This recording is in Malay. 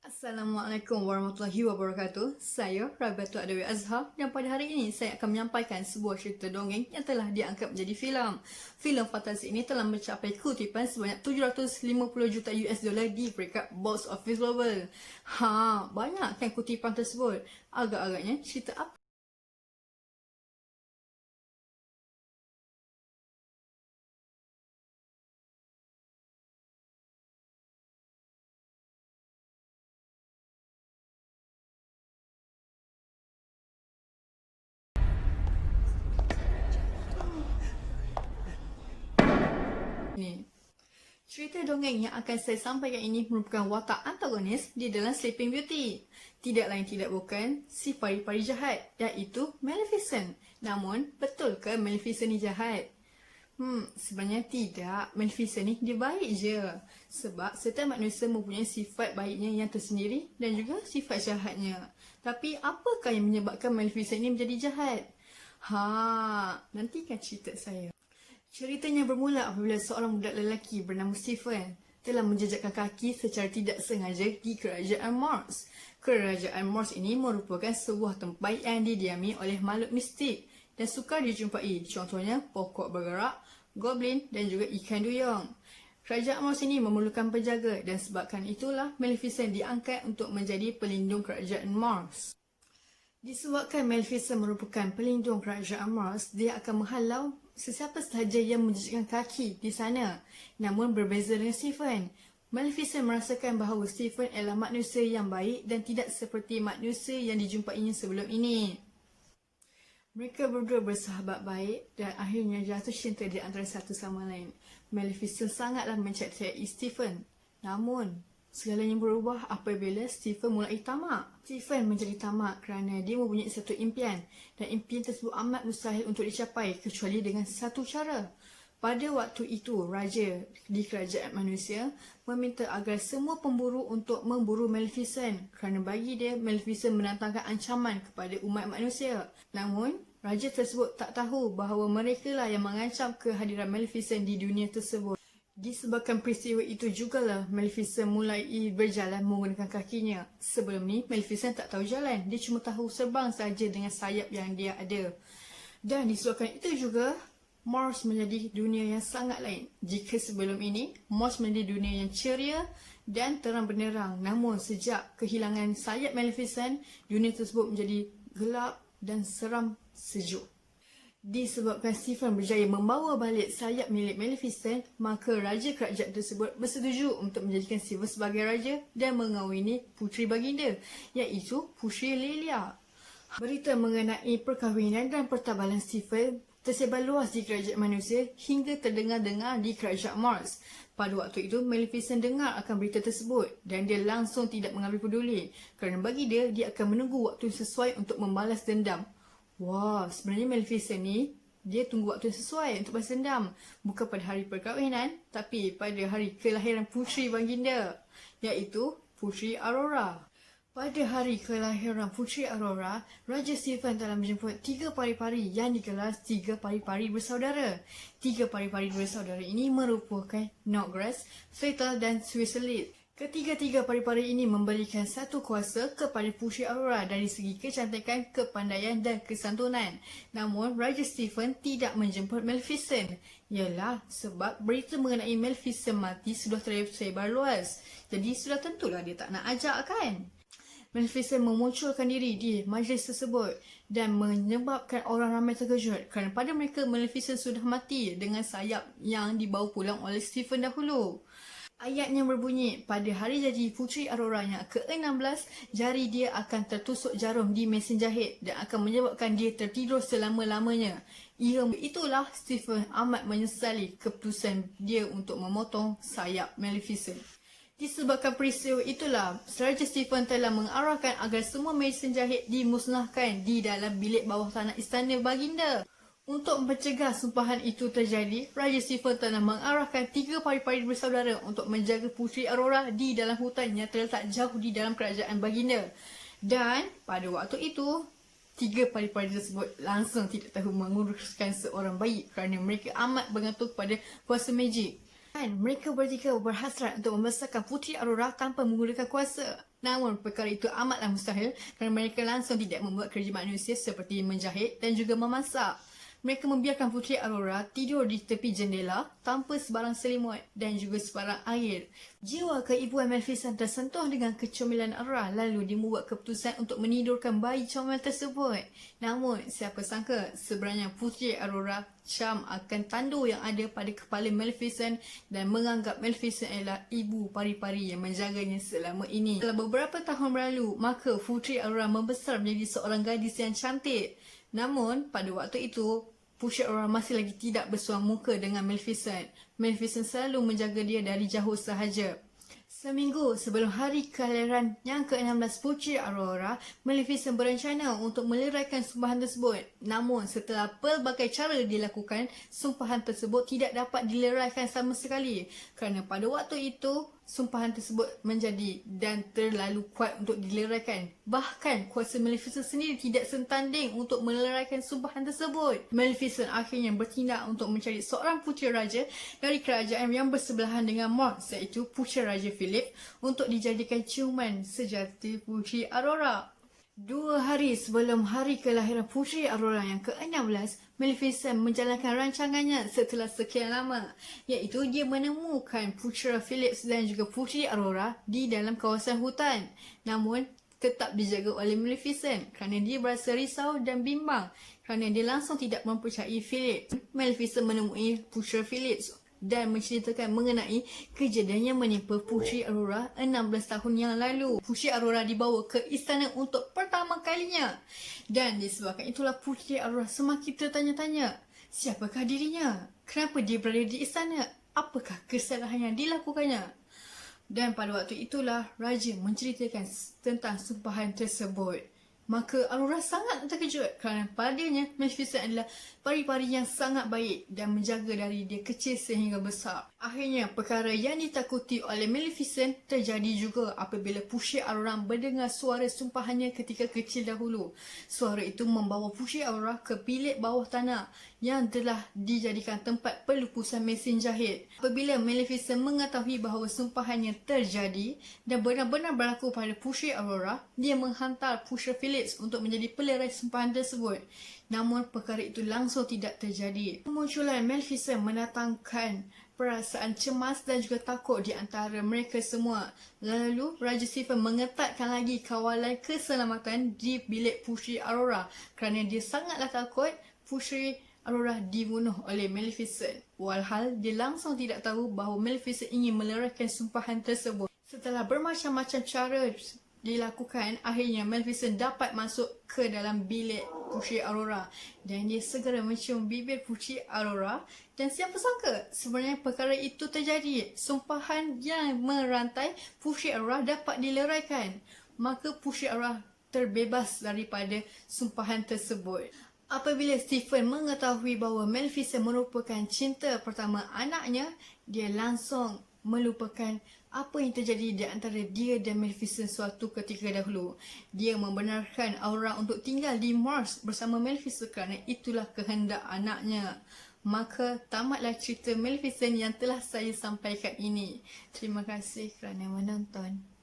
Assalamualaikum warahmatullahi wabarakatuh. Saya Rabiatul Adawi Azhar dan pada hari ini saya akan menyampaikan sebuah cerita dongeng yang telah diangkat menjadi filem. Filem fantasi ini telah mencapai kutipan sebanyak 750 juta US dollar di peringkat box office global. Banyak kan kutipan tersebut? Agak-agaknya cerita apa? Ni. Cerita dongeng yang akan saya sampaikan ini merupakan watak antagonis di dalam Sleeping Beauty. Tidak lain tidak bukan si pari-pari jahat, iaitu Maleficent. Namun, betul ke Maleficent ni jahat? Sebenarnya tidak. Maleficent ni dia baik je. Sebab setiap manusia mempunyai sifat baiknya yang tersendiri dan juga sifat jahatnya. Tapi apakah yang menyebabkan Maleficent ni menjadi jahat? Nantikan cerita saya. Ceritanya bermula apabila seorang budak lelaki bernama Stephen telah menjejakkan kaki secara tidak sengaja di kerajaan Mars. Kerajaan Mars ini merupakan sebuah tempat yang didiami oleh makhluk mistik dan sukar dijumpai, contohnya pokok bergerak, goblin dan juga ikan duyung. Kerajaan Mars ini memerlukan penjaga dan sebabkan itulah Maleficent diangkat untuk menjadi pelindung kerajaan Mars. Disebabkan Maleficent merupakan pelindung kerajaan Mars, dia akan menghalau sesiapa sahaja yang menjejakkan kaki di sana. Namun berbeza dengan Stephen, Maleficent merasakan bahawa Stephen adalah manusia yang baik dan tidak seperti manusia yang dijumpainya sebelum ini. Mereka berdua bersahabat baik dan akhirnya jatuh cinta di antara satu sama lain. Maleficent sangatlah mencintai Stephen. Namun, segalanya berubah apabila Stephen mulai tamak. Stephen menjadi tamak kerana dia mempunyai satu impian dan impian tersebut amat mustahil untuk dicapai kecuali dengan satu cara. Pada waktu itu, raja di kerajaan manusia meminta agar semua pemburu untuk memburu Maleficent kerana bagi dia Maleficent mendatangkan ancaman kepada umat manusia. Namun, raja tersebut tak tahu bahawa mereka lah yang mengancam kehadiran Maleficent di dunia tersebut. Disebabkan peristiwa itu jugalah Maleficent mulai berjalan menggunakan kakinya. Sebelum ni, Maleficent tak tahu jalan. Dia cuma tahu terbang saja dengan sayap yang dia ada. Dan disebabkan itu juga, Mars menjadi dunia yang sangat lain. Jika sebelum ini, Mars menjadi dunia yang ceria dan terang benderang. Namun sejak kehilangan sayap Maleficent, dunia tersebut menjadi gelap dan seram sejuk. Disebabkan Stephen berjaya membawa balik sayap milik Maleficent, maka raja kerajaan tersebut bersetuju untuk menjadikan Stephen sebagai raja dan mengahwini puteri baginda, iaitu Puteri Lelia. Berita mengenai perkahwinan dan pertabalan Stephen tersebar luas di kerajaan manusia hingga terdengar-dengar di kerajaan Mars. Pada waktu itu, Maleficent dengar akan berita tersebut dan dia langsung tidak mengambil peduli kerana bagi dia, dia akan menunggu waktu sesuai untuk membalas dendam. Sebenarnya Maleficent ni, dia tunggu waktu yang sesuai untuk balas dendam. Bukan pada hari perkahwinan, tapi pada hari kelahiran puteri baginda, iaitu Puteri Aurora. Pada hari kelahiran Puteri Aurora, Raja Stephen telah menjemput 3 pari-pari yang digelar 3 pari-pari bersaudara. 3 pari-pari bersaudara ini merupakan Snodgrass, Fatal dan Switzerland. Ketiga-tiga pari-pari ini memberikan satu kuasa kepada Puteri Aurora dari segi kecantikan, kepandaian dan kesantunan. Namun, Raja Stephen tidak menjemput Maleficent. Ialah sebab berita mengenai Maleficent mati sudah tersebar luas. Jadi, sudah tentulah dia tak nak ajak kan? Maleficent memunculkan diri di majlis tersebut dan menyebabkan orang ramai terkejut kerana pada mereka Maleficent sudah mati dengan sayap yang dibawa pulang oleh Stephen dahulu. Ayatnya berbunyi, pada hari jadi Puteri Aurora yang ke-16, jari dia akan tertusuk jarum di mesin jahit dan akan menyebabkan dia tertidur selama-lamanya. Itulah Stephen amat menyesali keputusan dia untuk memotong sayap Maleficent. Disebabkan peristiwa itulah, Raja Stephen telah mengarahkan agar semua mesin jahit dimusnahkan di dalam bilik bawah tanah istana baginda. Untuk mencegah sumpahan itu terjadi, Raja Stephen telah mengarahkan 3 pari-pari bersaudara untuk menjaga Puteri Aurora di dalam hutan yang terletak jauh di dalam kerajaan baginda. Dan pada waktu itu, 3 pari-pari tersebut langsung tidak tahu menguruskan seorang bayi kerana mereka amat bergantung pada kuasa magic. Mereka bertiga berhasrat untuk membesarkan Puteri Aurora tanpa menggunakan kuasa. Namun perkara itu amatlah mustahil kerana mereka langsung tidak membuat kerja manusia seperti menjahit dan juga memasak. Mereka membiarkan Puteri Aurora tidur di tepi jendela tanpa sebarang selimut dan juga sebarang air. Jiwa keibuan Maleficent tersentuh dengan kecomelan Aurora lalu dia membuat keputusan untuk menidurkan bayi comel tersebut. Namun siapa sangka sebenarnya Puteri Aurora cam akan tandu yang ada pada kepala Maleficent dan menganggap Maleficent adalah ibu pari-pari yang menjaganya selama ini. Setelah beberapa tahun berlalu, maka Puteri Aurora membesar menjadi seorang gadis yang cantik. Namun, pada waktu itu, Puteri Aurora masih lagi tidak bersuang muka dengan Maleficent. Maleficent selalu menjaga dia dari jauh sahaja. Seminggu sebelum hari kelahiran yang ke-16 Puteri Aurora, Maleficent berencana untuk meleraikan sumpahan tersebut. Namun, setelah pelbagai cara dilakukan, sumpahan tersebut tidak dapat dileraikan sama sekali. Kerana pada waktu itu, sumpahan tersebut menjadi dan terlalu kuat untuk dileraikan. Bahkan kuasa Maleficent sendiri tidak setanding untuk meleraikan sumpahan tersebut. Maleficent akhirnya bertindak untuk mencari seorang puteri raja dari kerajaan yang bersebelahan dengan Morse, iaitu Puteri Raja Philip, untuk dijadikan ciuman sejati Puteri Aurora. 2 hari sebelum hari kelahiran Puteri Aurora yang ke-16, Maleficent menjalankan rancangannya setelah sekian lama, iaitu dia menemukan Putera Philip dan juga Puteri Aurora di dalam kawasan hutan. Namun, tetap dijaga oleh Maleficent kerana dia berasa risau dan bimbang kerana dia langsung tidak mempercayai Philip. Maleficent menemui Putera Philip dan menceritakan mengenai kejadian yang menimpa Puteri Aurora 16 tahun yang lalu. Puteri Aurora dibawa ke istana untuk pertama kalinya. Dan disebabkan itulah Puteri Aurora semakin tertanya-tanya, siapakah dirinya? Kenapa dia berada di istana? Apakah kesalahan yang dilakukannya? Dan pada waktu itulah Raja menceritakan tentang sumpahan tersebut. Maka Aurora sangat terkejut kerana padanya Maleficent adalah pari-pari yang sangat baik dan menjaga dari dia kecil sehingga besar. Akhirnya perkara yang ditakuti oleh Maleficent terjadi juga apabila Puteri Aurora mendengar suara sumpahannya ketika kecil dahulu. Suara itu membawa Puteri Aurora ke bilik bawah tanah yang telah dijadikan tempat pelupusan mesin jahit. Apabila Maleficent mengetahui bahawa sumpahannya terjadi dan benar-benar berlaku pada Puteri Aurora, dia menghantar Putera Philip untuk menjadi pelerai sumpahan tersebut. Namun perkara itu langsung tidak terjadi. Kemunculan Maleficent mendatangkan perasaan cemas dan juga takut di antara mereka semua. Lalu Raja Stephen mengetatkan lagi kawalan keselamatan di bilik Puteri Aurora kerana dia sangatlah takut Puteri Aurora dibunuh oleh Maleficent. Walhal dia langsung tidak tahu bahawa Maleficent ingin meleraikan sumpahan tersebut. Setelah bermacam-macam cara dilakukan, akhirnya Maleficent dapat masuk ke dalam bilik Puteri Aurora dan dia segera mencium bibir Puteri Aurora. Dan siapa sangka sebenarnya perkara itu terjadi. Sumpahan yang merantai Puteri Aurora dapat dileraikan. Maka Puteri Aurora terbebas daripada sumpahan tersebut. Apabila Stephen mengetahui bahawa Maleficent merupakan cinta pertama anaknya, dia langsung melupakan apa yang terjadi di antara dia dan Maleficent suatu ketika dahulu. Dia membenarkan Aurora untuk tinggal di Mars bersama Maleficent kerana itulah kehendak anaknya. Maka tamatlah cerita Maleficent yang telah saya sampaikan ini. Terima kasih kerana menonton.